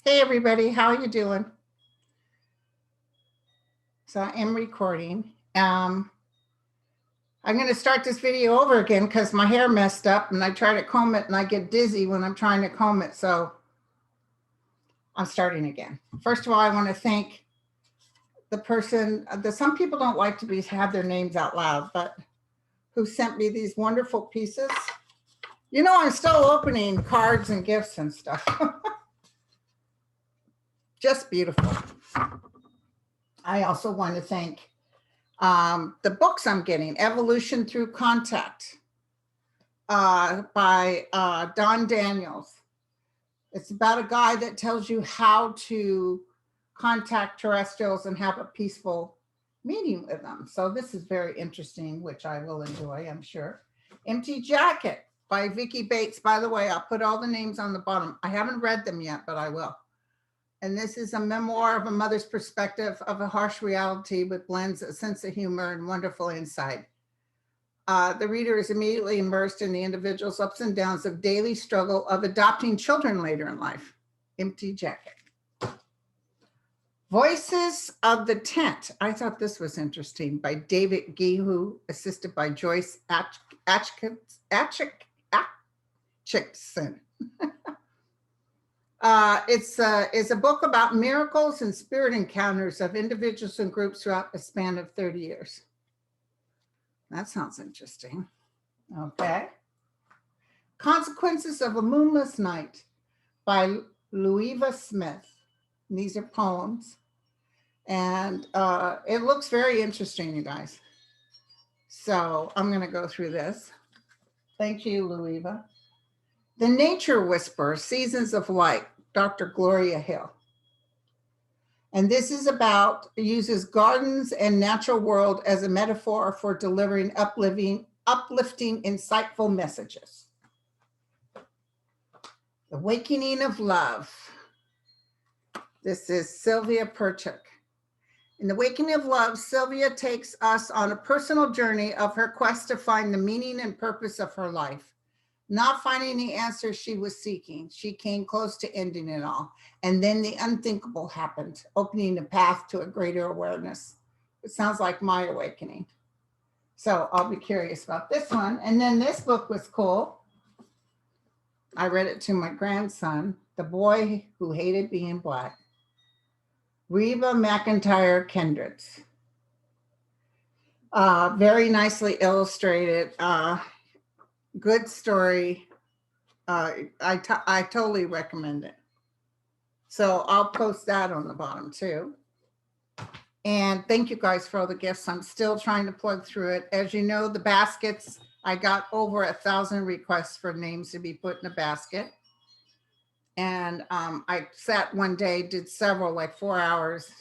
Hey everybody, how are you doing? So I am recording. I'm going to start this video over again because my hair messed up and I try to comb it and I get dizzy when I'm trying to comb it. So I'm starting again. First of all, I want to thank the person that some people don't like to have their names out loud, but who sent me these wonderful pieces. You know, I'm still opening cards and gifts and stuff. Just beautiful. I also want to thank the books I'm getting, Evolution Through Contact by Don Daniels. It's about a guy that tells you how to contact terrestrials and have a peaceful meeting with them. So this is very interesting, which I will enjoy, I'm sure. Empty Jacket by Vicky Bates. By the way, I'll put all the names on the bottom. I haven't read them yet, but I will. And this is a memoir of a mother's perspective of a harsh reality with blends a sense of humor and wonderful insight. The reader is immediately immersed in the individual's ups and downs of daily struggle of adopting children later in life. Empty Jacket. Voices of the Tent. I thought this was interesting, by David Gehue, assisted by Joyce Atcheson. It's a book about miracles and spirit encounters of individuals and groups throughout a span of 30 years. That sounds interesting. Okay. Consequences of a Moonless Night by Loueva Smith. And these are poems. And it looks very interesting, you guys. So I'm going to go through this. Thank you, Loueva. The Nature Whisperer, Seasons of Light, Dr. Gloria Hill. And this is about, uses gardens and natural world as a metaphor for delivering uplifting, insightful messages. The Awakening of Love. This is Silvia Perchuck. In The Awakening of Love, Silvia takes us on a personal journey of her quest to find the meaning and purpose of her life. Not finding the answer she was seeking, she came close to ending it all. And then the unthinkable happened, opening the path to a greater awareness. It sounds like my awakening. So I'll be curious about this one. And then this book was cool. I read it to my grandson, The Boy Who Hated Being Black. Reba McIntyre-Kindred. Very nicely illustrated. Good story. I totally recommend it. So I'll post that on the bottom too. And thank you guys for all the gifts. I'm still trying to plug through it. As you know, the baskets, I got over 1,000 requests for names to be put in a basket. And I sat one day, did several, like 4 hours,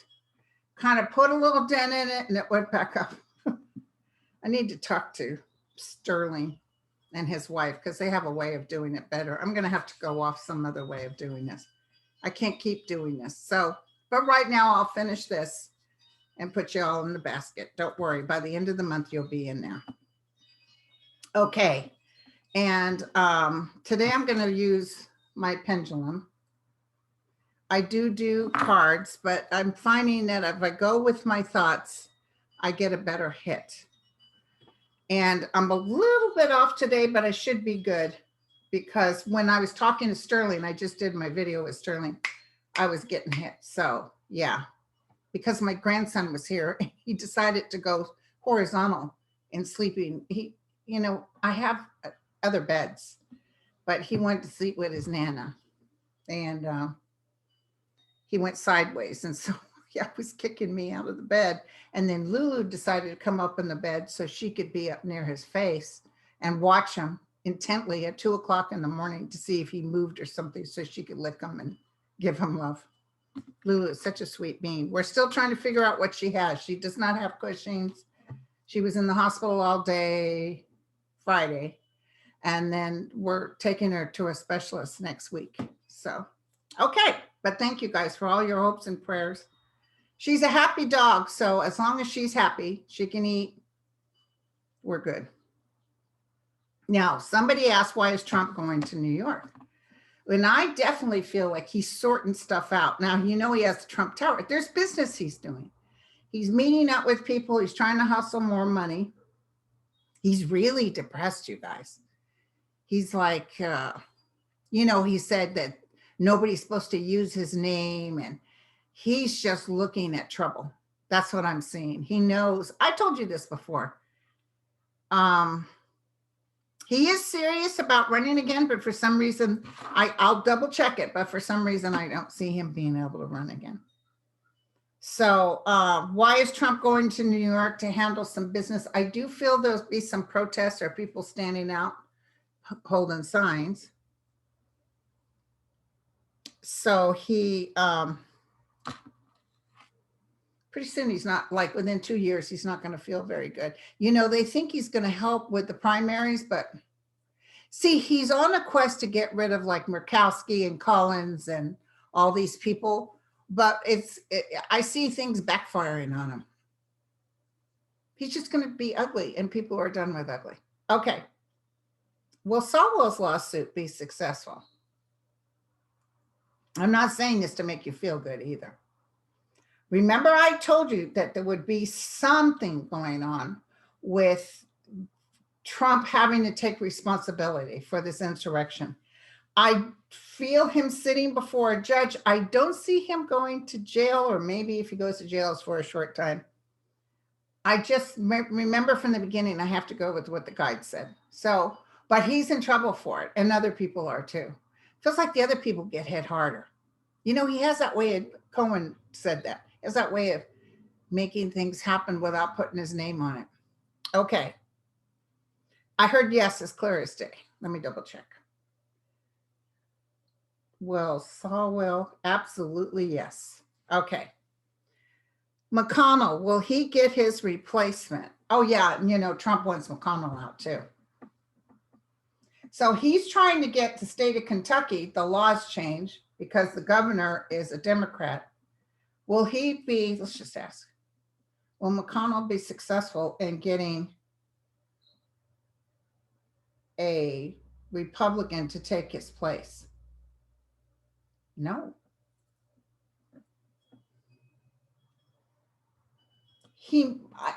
kind of put a little dent in it and it went back up. I need to talk to Sterling and his wife because they have a way of doing it better. I'm going to have to go off some other way of doing this. I can't keep doing this. So, but right now I'll finish this and put you all in the basket. Don't worry. By the end of the month, you'll be in there. Okay. And today I'm going to use my pendulum. I do cards, but I'm finding that if I go with my thoughts, I get a better hit. And I'm a little bit off today, but I should be good because when I was talking to Sterling, I just did my video with Sterling, I was getting hit. So yeah, because my grandson was here, he decided to go horizontal and sleeping. You know, I have other beds, but he wanted to sleep with his Nana and he went sideways. And so yeah, was kicking me out of the bed. And then Lulu decided to come up in the bed so she could be up near his face and watch him intently at 2 o'clock in the morning to see if he moved or something so she could lick him and give him love. Lulu is such a sweet being. We're still trying to figure out what she has. She does not have Cushing's. She was in the hospital all day Friday. And then we're taking her to a specialist next week. So, okay. But thank you guys for all your hopes and prayers. She's a happy dog. So as long as she's happy, she can eat, we're good. Now, somebody asked, why is Trump going to New York? And I definitely feel like he's sorting stuff out. Now, he has the Trump Tower. There's business he's doing. He's meeting up with people. He's trying to hustle more money. He's really depressed, you guys. He's like, he said that nobody's supposed to use his name, and he's just looking at trouble. That's what I'm seeing. He knows. I told you this before. He is serious about running again, but for some reason, I'll double check it, but for some reason, I don't see him being able to run again. So why is Trump going to New York to handle some business? I do feel there'll be some protests or people standing out holding signs. So he, pretty soon he's not, like within 2 years, he's not going to feel very good. They think he's going to help with the primaries, but see, he's on a quest to get rid of like Murkowski and Collins and all these people. But I see things backfiring on him. He's just going to be ugly, and people are done with ugly. Okay. Will Saul's lawsuit be successful? I'm not saying this to make you feel good either. Remember, I told you that there would be something going on with Trump having to take responsibility for this insurrection. I feel him sitting before a judge. I don't see him going to jail, or maybe if he goes to jail, it's for a short time. I just remember from the beginning, I have to go with what the guide said. So, but he's in trouble for it, and other people are too. Feels like the other people get hit harder. He has that way of, Cohen said that, he has that way of making things happen without putting his name on it. Okay. I heard yes as clear as day. Let me double check. Well, Saul will. Absolutely, yes. Okay. McConnell, will he get his replacement? Oh, yeah. Trump wants McConnell out too. So he's trying to get the state of Kentucky, the laws changed because the governor is a Democrat. Will he be, let's just ask, will McConnell be successful in getting a Republican to take his place? No.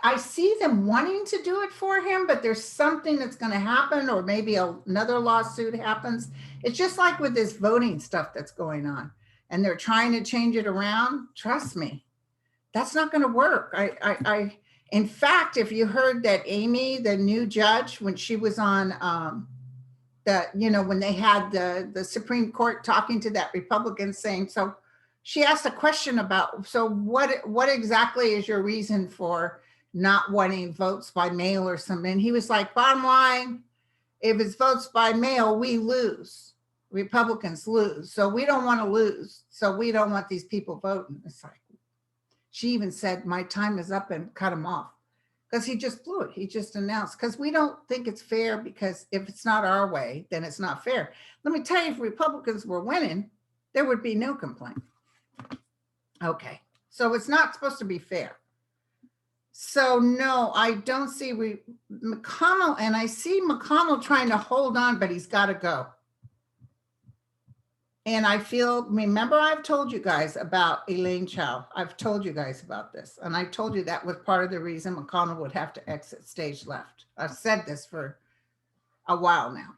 I see them wanting to do it for him, but there's something that's going to happen, or maybe another lawsuit happens. It's just like with this voting stuff that's going on, and they're trying to change it around. Trust me, that's not going to work. In fact, if you heard that Amy, the new judge, when she was on when they had the Supreme Court talking to that Republican saying, so she asked a question about, so what exactly is your reason for not wanting votes by mail or something? And he was like, bottom line, if it's votes by mail, we lose. Republicans lose. So we don't want to lose. So we don't want these people voting. It's like, she even said, my time is up, and cut him off. Because he just blew it. He just announced, because we don't think it's fair, because if it's not our way, then it's not fair. Let me tell you, if Republicans were winning, there would be no complaint. Okay, so it's not supposed to be fair. So no, I don't see McConnell, and I see McConnell trying to hold on, but he's got to go. And I feel, remember, I've told you guys about Elaine Chao. I've told you guys about this. And I told you that was part of the reason McConnell would have to exit stage left. I've said this for a while now.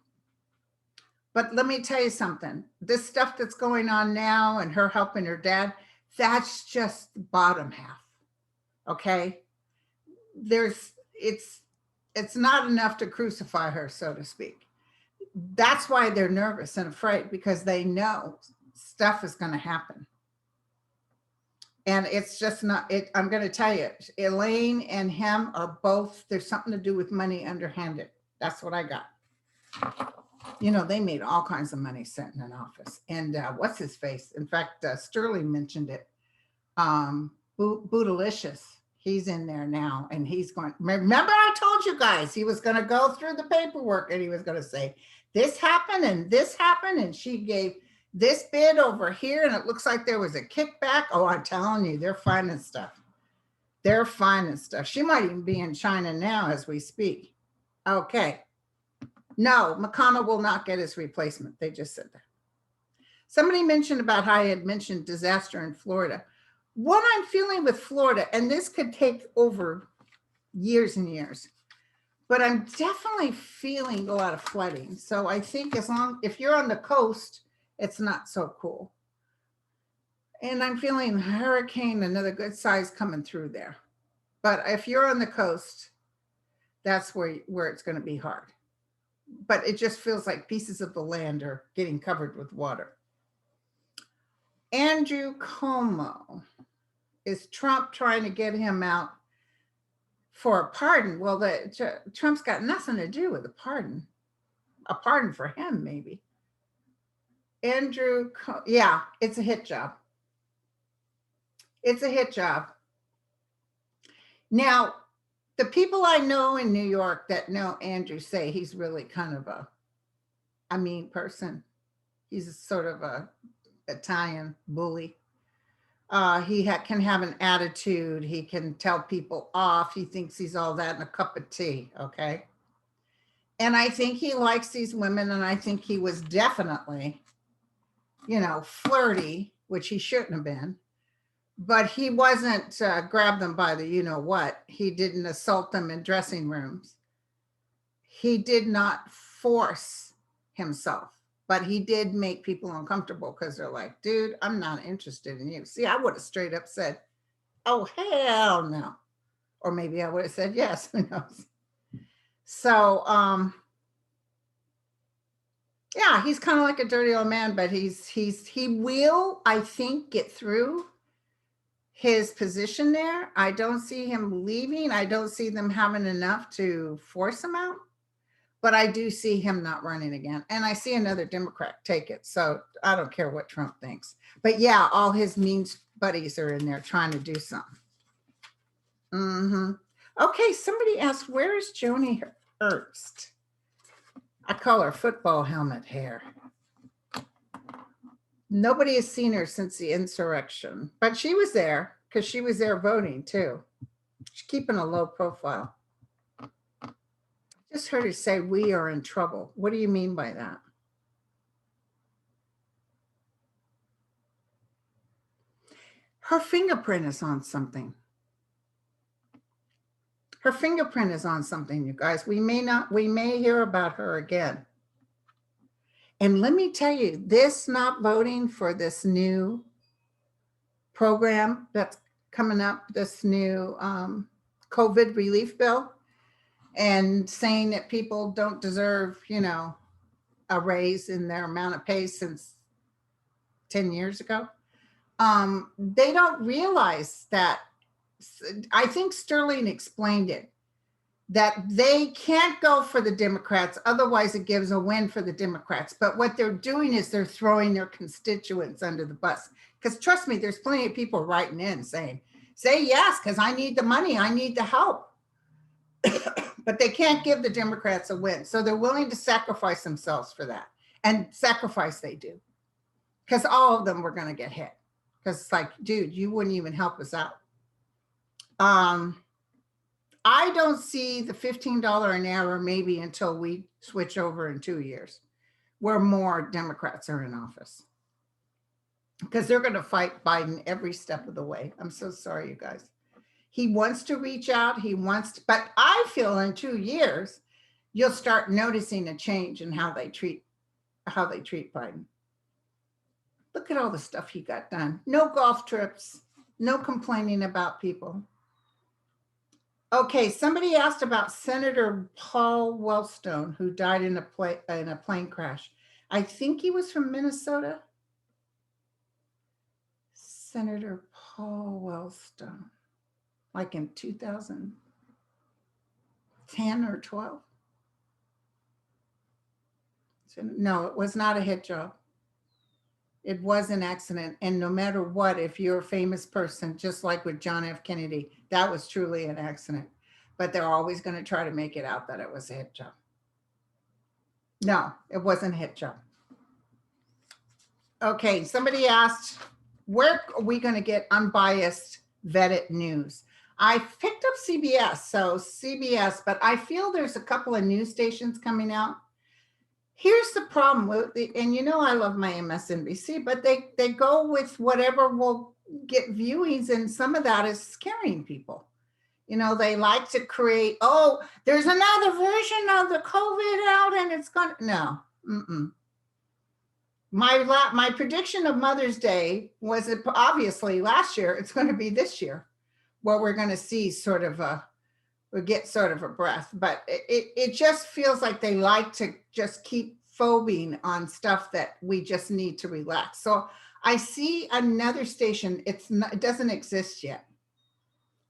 But let me tell you something. This stuff that's going on now, and her helping her dad, that's just the bottom half. Okay? It's not enough to crucify her, so to speak. That's why they're nervous and afraid, because they know stuff is going to happen. And it's just not it. I'm going to tell you, Elaine and him are both, there's something to do with money underhanded. That's what I got. They made all kinds of money sitting in office. And what's his face? In fact, Sterling mentioned it. Bootylicious. He's in there now, and he's going, remember I told you guys, he was going to go through the paperwork, and he was going to say, this happened, and she gave this bid over here, and it looks like there was a kickback. Oh, I'm telling you, they're finding stuff. They're finding stuff. She might even be in China now as we speak. Okay. No, McConnell will not get his replacement. They just said that. Somebody mentioned about how I had mentioned disaster in Florida. What I'm feeling with Florida, and this could take over years and years, but I'm definitely feeling a lot of flooding. So I think if you're on the coast, it's not so cool. And I'm feeling hurricane, another good size coming through there. But if you're on the coast, that's where it's going to be hard. But it just feels like pieces of the land are getting covered with water. Andrew Cuomo. Is Trump trying to get him out for a pardon? Well, Trump's got nothing to do with a pardon. A pardon for him, maybe. Andrew, yeah, it's a hit job. It's a hit job. Now, the people I know in New York that know Andrew say he's really kind of a mean person. He's a sort of a Italian bully. He can have an attitude. He can tell people off. He thinks he's all that in a cup of tea, okay? And I think he likes these women, and I think he was definitely, flirty, which he shouldn't have been. But he wasn't grab them by the you-know-what. He didn't assault them in dressing rooms. He did not force himself. But he did make people uncomfortable because they're like, dude, I'm not interested in you. See, I would have straight up said, oh, hell no. Or maybe I would have said yes, who knows? So, yeah, he's kind of like a dirty old man, but he will, I think, get through his position there. I don't see him leaving. I don't see them having enough to force him out. But I do see him not running again. And I see another Democrat take it. So I don't care what Trump thinks. But yeah, all his mean buddies are in there trying to do something. Okay, somebody asked, where is Joni Ernst? I call her football helmet hair. Nobody has seen her since the insurrection. But she was there because she was there voting too. She's keeping a low profile. Just heard her say, we are in trouble. What do you mean by that? Her fingerprint is on something. Her fingerprint is on something, you guys. We may hear about her again. And let me tell you, this not voting for this new program that's coming up, this new COVID relief bill, and saying that people don't deserve, a raise in their amount of pay since 10 years ago. They don't realize that. I think Sterling explained it, that they can't go for the Democrats. Otherwise, it gives a win for the Democrats. But what they're doing is they're throwing their constituents under the bus. Because trust me, there's plenty of people writing in saying, say yes, because I need the money. I need the help. But they can't give the Democrats a win. So they're willing to sacrifice themselves for that. And sacrifice they do. Because all of them were going to get hit. Because it's like, dude, you wouldn't even help us out. I don't see the $15 an hour maybe until we switch over in 2 years, where more Democrats are in office. Because they're going to fight Biden every step of the way. I'm so sorry, you guys. He wants to reach out. But I feel in 2 years, you'll start noticing a change in how they treat Biden. Look at all the stuff he got done. No golf trips, no complaining about people. Okay, somebody asked about Senator Paul Wellstone, who died in a plane crash. I think he was from Minnesota. Senator Paul Wellstone, like in 2010 or 12. No, it was not a hit job. It was an accident. And no matter what, if you're a famous person, just like with John F. Kennedy, that was truly an accident. But they're always going to try to make it out that it was a hit job. No, it wasn't a hit job. Okay, somebody asked, where are we going to get unbiased, vetted news? I picked up CBS, but I feel there's a couple of news stations coming out. Here's the problem with the, and you know I love my MSNBC, but they go with whatever will get viewings, and some of that is scaring people. You know, they like to create, oh, there's another version of the COVID out and it's gonna, no. My prediction of Mother's Day was obviously last year, it's going to be this year. What we're going to see sort of we get sort of a breath, but it just feels like they like to just keep phobing on stuff that we just need to relax. So I see another station, it doesn't exist yet.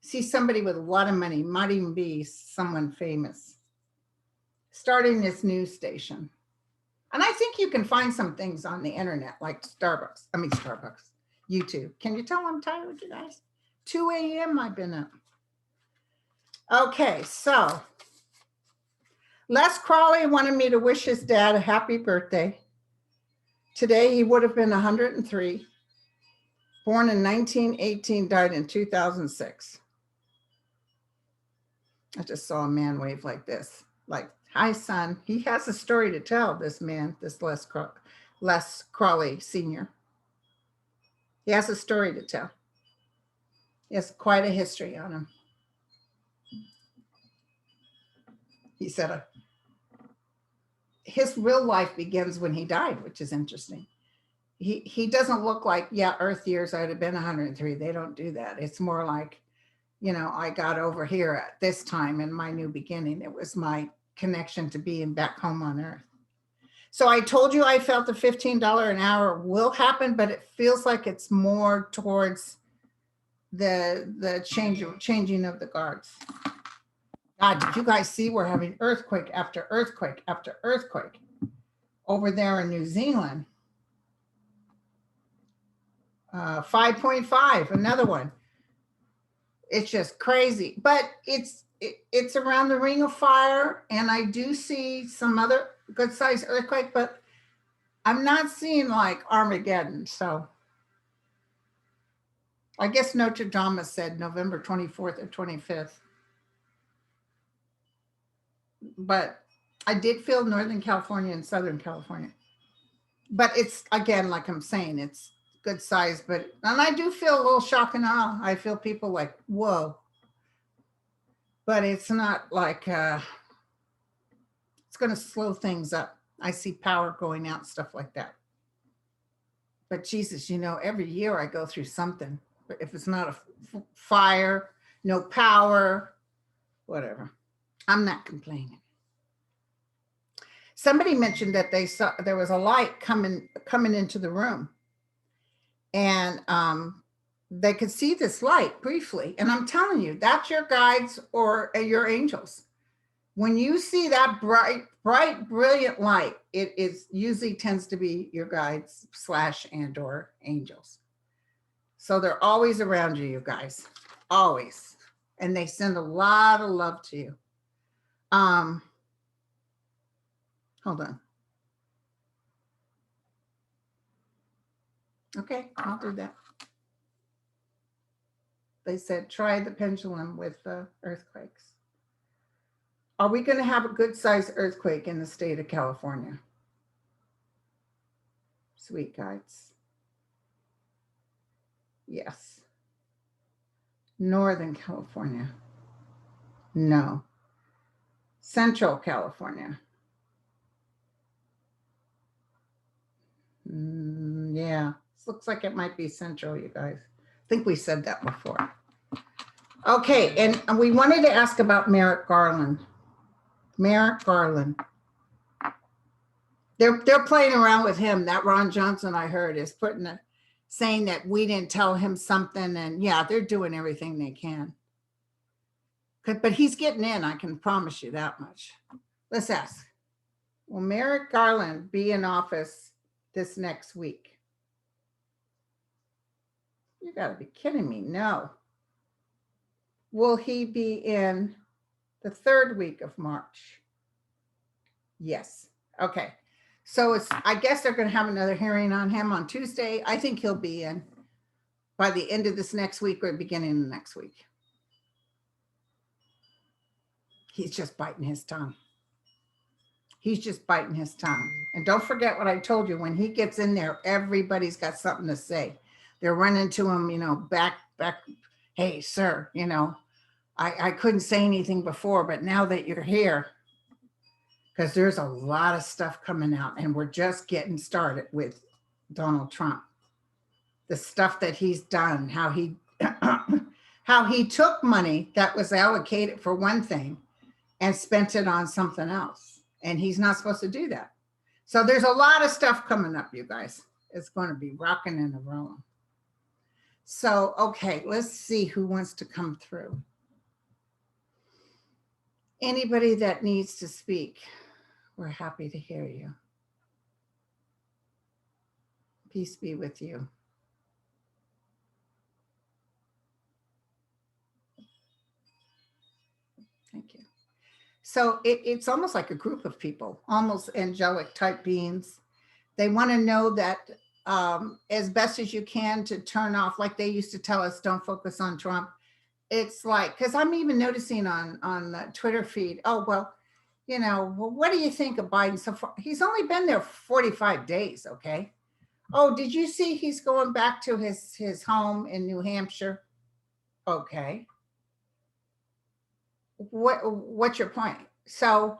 See somebody with a lot of money, might even be someone famous, starting this news station. And I think you can find some things on the internet like Starbucks, YouTube. Can you tell I'm tired, you guys? 2 a.m. I've been up. Okay, so Les Crawley wanted me to wish his dad a happy birthday. Today he would have been 103. Born in 1918, died in 2006. I just saw a man wave like this, like, hi, son. He has a story to tell, this man, this Les Crawley Sr. He has a story to tell. He has quite a history on him. He said his real life begins when he died, which is interesting. He doesn't look like, yeah, Earth years, I'd have been 103. They don't do that. It's more like, you know, I got over here at this time in my new beginning. It was my connection to being back home on Earth. So I told you I felt the $15 an hour will happen, but it feels like it's more towards the changing of the guards. God, did you guys see we're having earthquake after earthquake after earthquake over there in New Zealand? 5.5, another one. It's just crazy, but it's around the Ring of Fire, and I do see some other good sized earthquake, but I'm not seeing like Armageddon. So I guess Notre Dame said November 24th or 25th. But I did feel Northern California and Southern California. But it's, again, like I'm saying, it's good size, and I do feel a little shock and awe. I feel people like, whoa. But it's not like, it's going to slow things up. I see power going out, stuff like that. But Jesus, you know, every year I go through something. But if it's not a fire, no power, whatever, I'm not complaining. Somebody mentioned that they saw there was a light coming into the room, and they could see this light briefly. And I'm telling you, that's your guides or your angels. When you see that bright, brilliant light, it is usually tends to be your guides / and or angels. So they're always around you, you guys, always. And they send a lot of love to you. Hold on. Okay, I'll do that. They said, try the pendulum with earthquakes. Are we going to have a good sized earthquake in the state of California? Sweet guides. Yes. Northern California. No. Central California. Yeah, this looks like it might be central, you guys. I think we said that before. Okay, and we wanted to ask about Merrick Garland. Merrick Garland. They're playing around with him. That Ron Johnson, I heard, is saying that we didn't tell him something, and yeah, they're doing everything they can. But he's getting in, I can promise you that much. Let's ask. Will Merrick Garland be in office this next week? You gotta be kidding me. No. Will he be in the 3rd week of March? Yes. Okay. So I guess they're going to have another hearing on him on Tuesday. I think he'll be in by the end of this next week or beginning of next week. He's just biting his tongue. He's just biting his tongue. And don't forget what I told you, when he gets in there, everybody's got something to say. They're running to him, you know, back, hey, sir, you know, I couldn't say anything before, but now that you're here, because there's a lot of stuff coming out and we're just getting started with Donald Trump. The stuff that he's done, how he how he took money that was allocated for one thing and spent it on something else. And he's not supposed to do that. So there's a lot of stuff coming up, you guys. It's going to be rocking and rolling. So, okay, let's see who wants to come through. Anybody that needs to speak, we're happy to hear you. Peace be with you. Thank you. So it's almost like a group of people, almost angelic type beings. They want to know that as best as you can to turn off, like they used to tell us, don't focus on Trump. It's like, because I'm even noticing on the Twitter feed, oh, well, you know, well, what do you think of Biden so far? He's only been there 45 days, okay? Oh, did you see he's going back to his home in New Hampshire? Okay. What's your point? So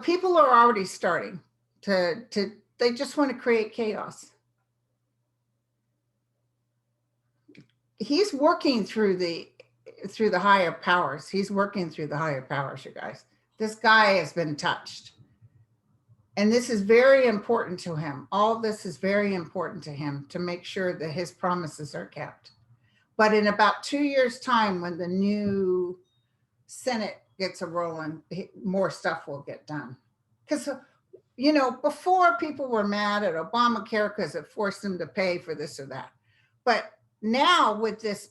people are already starting to they just want to create chaos. He's working through the higher powers. He's working through the higher powers, you guys. This guy has been touched. And this is very important to him. All this is very important to him to make sure that his promises are kept. But in about 2 years' time, when the new Senate gets a rolling, more stuff will get done. Because, you know, before people were mad at Obamacare because it forced them to pay for this or that. But now with this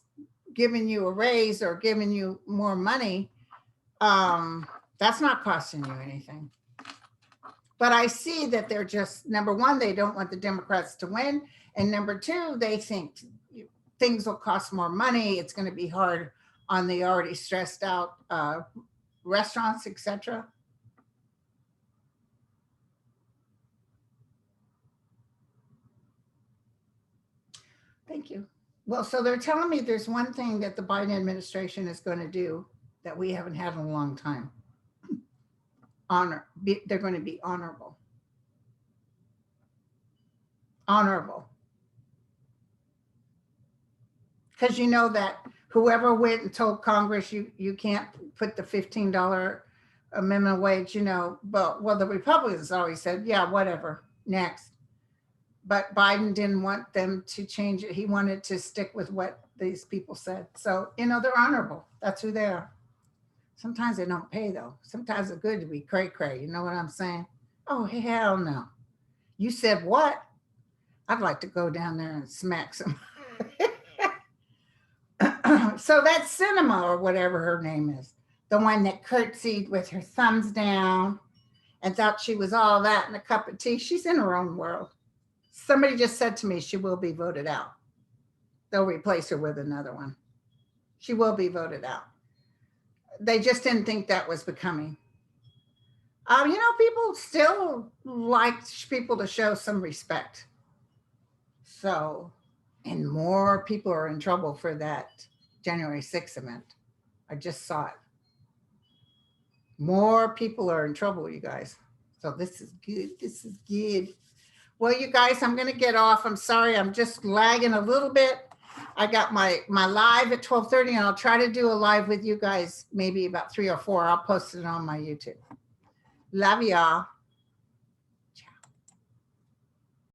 giving you a raise or giving you more money, that's not costing you anything. But I see that they're just, number one, they don't want the Democrats to win. And number two, they think things will cost more money. It's going to be hard on the already stressed out restaurants, etc. Thank you. Well, so they're telling me there's one thing that the Biden administration is going to do that we haven't had in a long time. They're going to be honorable. Honorable. Because you know that whoever went and told Congress you can't put the $15 minimum wage, you know, but well, the Republicans always said, yeah, whatever, next. But Biden didn't want them to change it. He wanted to stick with what these people said. So, you know, they're honorable. That's who they are. Sometimes they don't pay, though. Sometimes it's good to be cray-cray. You know what I'm saying? Oh, hell no. You said what? I'd like to go down there and smack some. So that's Cinema, or whatever her name is, the one that curtsied with her thumbs down and thought she was all that in a cup of tea. She's in her own world. Somebody just said to me she will be voted out. They'll replace her with another one. She will be voted out. They just didn't think that was becoming. You know, people still like people to show some respect. So, and more people are in trouble for that January 6th event. I just saw it. More people are in trouble, you guys. So this is good. This is good. Well, you guys, I'm going to get off. I'm sorry. I'm just lagging a little bit. I got my live at 12:30, and I'll try to do a live with you guys maybe about 3 or 4. I'll post it on my YouTube. Love y'all.